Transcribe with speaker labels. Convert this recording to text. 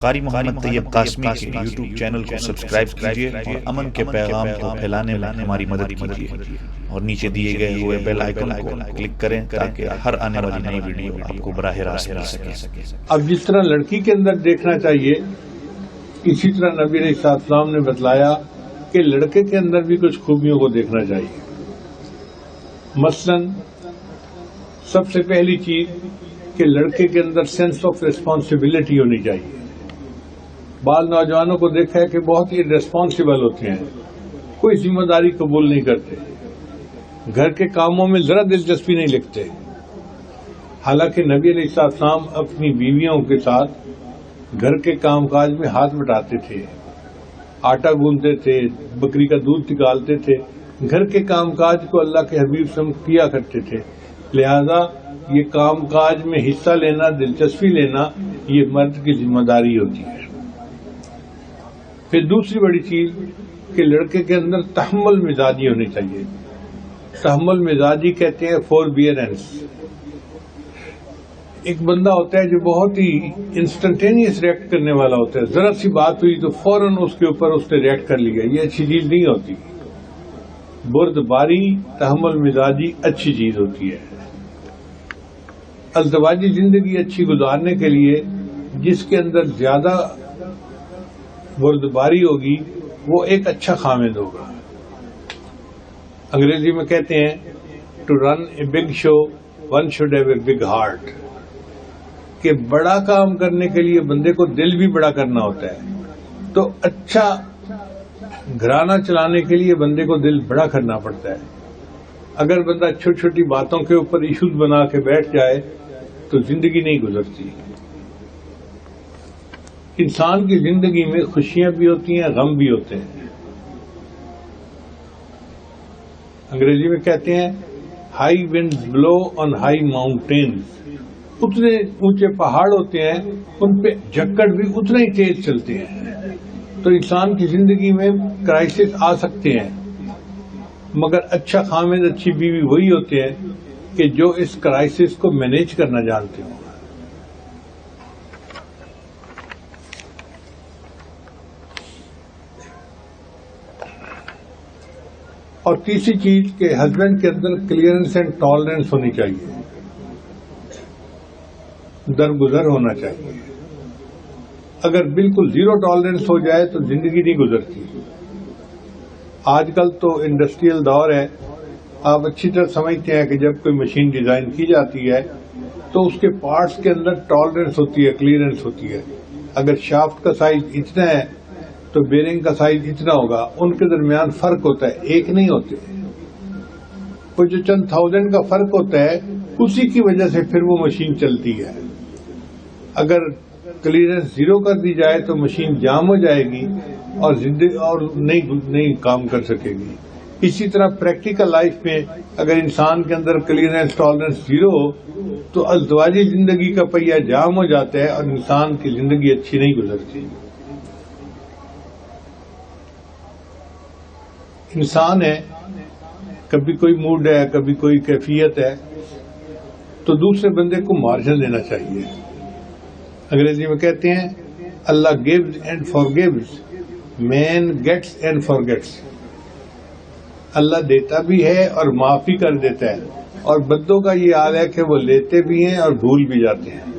Speaker 1: قاری محمد طیب قاسمی کے YouTube channel کو سبسکرائب کیجیے اور امن کے پیغام کو پھیلانے میں ہماری مدد کیجیے اور نیچے دیے گئے ہوئے بیل آئیکن کو کلک کریں تاکہ ہر آنے والی نئی ویڈیو آپ کو براہ راست مل سکے۔
Speaker 2: اب جس طرح لڑکی کے اندر دیکھنا چاہیے اسی طرح نبی علیہ السلام نے بتلایا کہ لڑکے کے اندر بھی کچھ خوبیوں کو دیکھنا چاہیے۔ مثلا سب سے پہلی چیز کہ لڑکے کے اندر سینس آف ریسپانسبلٹی ہونی چاہیے۔ بعض نوجوانوں کو دیکھا ہے کہ بہت ہی ریسپانسبل ہوتے ہیں، کوئی ذمہ داری قبول نہیں کرتے، گھر کے کاموں میں ذرا دلچسپی نہیں لکھتے، حالانکہ نبی علیہ السلام اپنی بیویوں کے ساتھ گھر کے کام کاج میں ہاتھ بٹاتے تھے، آٹا گوندتے تھے، بکری کا دودھ نکالتے تھے، گھر کے کام کاج کو اللہ کے حبیب سے کیا کرتے تھے۔ لہذا یہ کام کاج میں حصہ لینا، دلچسپی لینا، یہ مرد کی ذمہ داری ہوتی ہے۔ پھر دوسری بڑی چیز کہ لڑکے کے اندر تحمل مزاجی ہونی چاہیے۔ تحمل مزاجی کہتے ہیں فوربیئرنس۔ ایک بندہ ہوتا ہے جو بہت ہی انسٹنٹینیس ریئیکٹ کرنے والا ہوتا ہے، ذرا سی بات ہوئی تو فوراً اس کے اوپر اس نے ریئیکٹ کر لیا، یہ اچھی چیز نہیں ہوتی۔ بردباری، تحمل مزاجی اچھی چیز ہوتی ہے۔ ازدواجی زندگی اچھی گزارنے کے لیے جس کے اندر زیادہ بردباری ہوگی وہ ایک اچھا خامد ہوگا۔ انگریزی میں کہتے ہیں to run a big show one should have a big heart, کہ بڑا کام کرنے کے لیے بندے کو دل بھی بڑا کرنا ہوتا ہے۔ تو اچھا گھرانہ چلانے کے لیے بندے کو دل بڑا کرنا پڑتا ہے۔ اگر بندہ چھوٹی چھوٹی باتوں کے اوپر ایشوز بنا کے بیٹھ جائے تو زندگی نہیں گزرتی۔ انسان کی زندگی میں خوشیاں بھی ہوتی ہیں، غم بھی ہوتے ہیں۔ انگریزی میں کہتے ہیں high winds blow on high mountains, اتنے اونچے پہاڑ ہوتے ہیں ان پہ جھکڑ بھی اتنا ہی تیز چلتے ہیں۔ تو انسان کی زندگی میں کرائسس آ سکتے ہیں، مگر اچھا خامد، اچھی بیوی وہی ہوتے ہیں کہ جو اس کرائسس کو مینیج کرنا جانتے ہوں۔ اور تیسری چیز کہ ہسبینڈ کے اندر کلیئرنس اینڈ ٹالرنس ہونی چاہیے، درگزر ہونا چاہیے۔ اگر بالکل زیرو ٹالرنس ہو جائے تو زندگی نہیں گزرتی۔ آج کل تو انڈسٹریل دور ہے، آپ اچھی طرح سمجھتے ہیں کہ جب کوئی مشین ڈیزائن کی جاتی ہے تو اس کے پارٹس کے اندر ٹالرنس ہوتی ہے، کلیئرنس ہوتی ہے۔ اگر شافٹ کا سائز اتنا ہے تو بیرنگ کا سائز اتنا ہوگا، ان کے درمیان فرق ہوتا ہے، ایک نہیں ہوتے۔ وہ جو چند تھاؤزینڈ کا فرق ہوتا ہے اسی کی وجہ سے پھر وہ مشین چلتی ہے۔ اگر کلیئرنس زیرو کر دی جائے تو مشین جام ہو جائے گی اور زندگی اور نہیں کام کر سکے گی۔ اسی طرح پریکٹیکل لائف میں اگر انسان کے اندر کلیئرنس ٹالرنس زیرو ہو تو ازدواجی زندگی کا پہیہ جام ہو جاتا ہے اور انسان کی زندگی اچھی نہیں گزرتی۔ انسان ہے، کبھی کوئی موڈ ہے، کبھی کوئی کیفیت ہے، تو دوسرے بندے کو مارجن دینا چاہیے۔ انگریزی میں کہتے ہیں Allah gives and forgives, man gets and forgets. Allah دیتا بھی ہے اور معاف بھی کر دیتا ہے، اور بندوں کا یہ حال ہے کہ وہ لیتے بھی ہیں اور بھول بھی جاتے ہیں۔